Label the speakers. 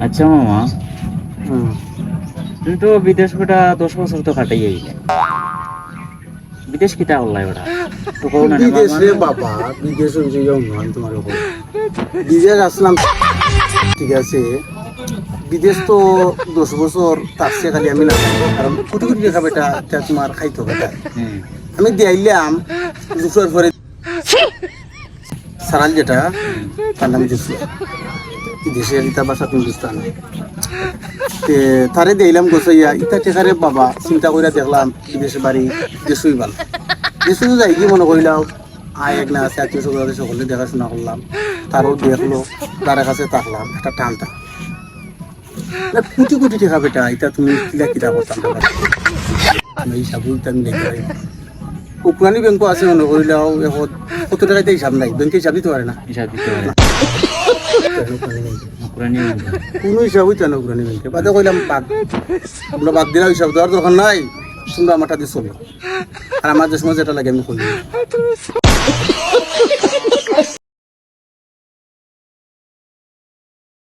Speaker 1: আচ্ছা মামা, তুমি তো বিদেশ বেটা 10 বছর তো কাটাই গেলে। বিদেশ কিতা করলাই ওটা তো কও না
Speaker 2: বিদেশে বাবা, বিদেশ হয়েছে নয় তোমার ওপর। বিদেশ আসলাম ঠিক আছে, বিদেশ তো 10 বছর তারছে খালি আমি না খাই, কারণ কোটি কোটি টাকা বেটা এটা তোমার খাইতে হবে তাই। আমি দিয়াইলাম দুশোর পরে সারাল যেটা তার নাম জুসু, দেশের ইতা বাসা তুমি বুঝতে না। তারে দিলাম গোসাইয়া ইতা টেকারে বাবা চিন্তা করে দেখলাম বিদেশে বাড়ি দেশই ভালো। দেশে যাই কি মনে করিলাম আয় এক না আছে আত্মীয় স্বজন সকলে দেখাশোনা করলাম, তারও দেখলো, তার কাছে থাকলাম একটা টানটা কোটি কোটি টাকা বেটা এটা তুমি কিলা কিতা করতাম আমি হিসাবও আমি দেখতে পাই। উকরানি ব্যাংকও আছে মনে করিলাম এখন কত টাকাতে হিসাব নাই, ব্যাংকে হিসাব দিতে পারে না,
Speaker 1: হিসাব দিতে পারে পুরানি
Speaker 2: কোনো হিসাব হইতে না উকরানি ব্যাংকে। বাদে কইলাম বাদ, আমরা বাদ দিলাম, হিসাব দেওয়ার দরকার নাই, তোমরা আমার টাতে চলো, আর আমার যে সময় যেটা লাগে আমি করি।